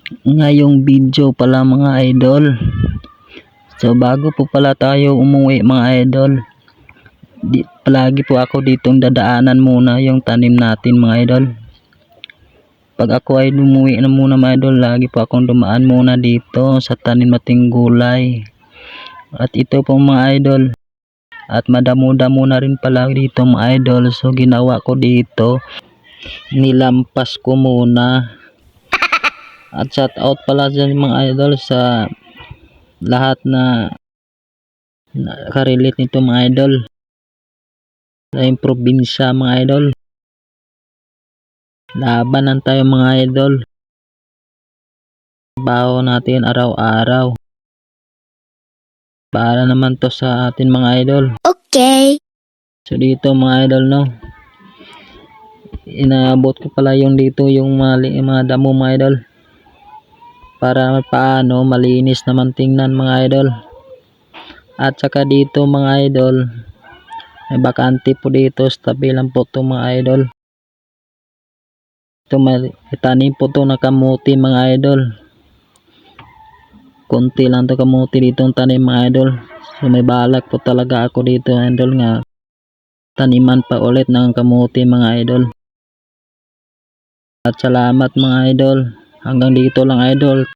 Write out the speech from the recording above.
ngayong video pala mga idol. So bago po pala tayo umuwi mga idol, palagi po ako ditong dadaanan muna yung tanim natin mga idol. Pag ako ay umuwi na muna mga idol, lagi po akong dumaan muna dito sa tanim nating gulay. At ito po mga idol, at madamo-damo na rin pala dito mga idol. So ginawa ko dito, nilampas ko muna. At shout out pala dyan mga idol sa lahat na nakarelate nito mga idol sa probinsya mga idol. Labanan tayo mga idol, trabaho natin araw-araw para naman to sa atin mga idol. Okay. So dito mga idol no, inaabot ko pala yung dito yung mga damo mga idol, para paano malinis naman tingnan mga idol. At saka dito mga idol, may bakante po dito sa tabi lang po to mga idol. Ito may tanim po to na kamuti mga idol. Konti lang to kamuti dito ang tanim mga idol. So may balak po talaga ako dito idol nga taniman pa ulit ng kamuti mga idol. At salamat mga idol. Hanggang dito lang idol.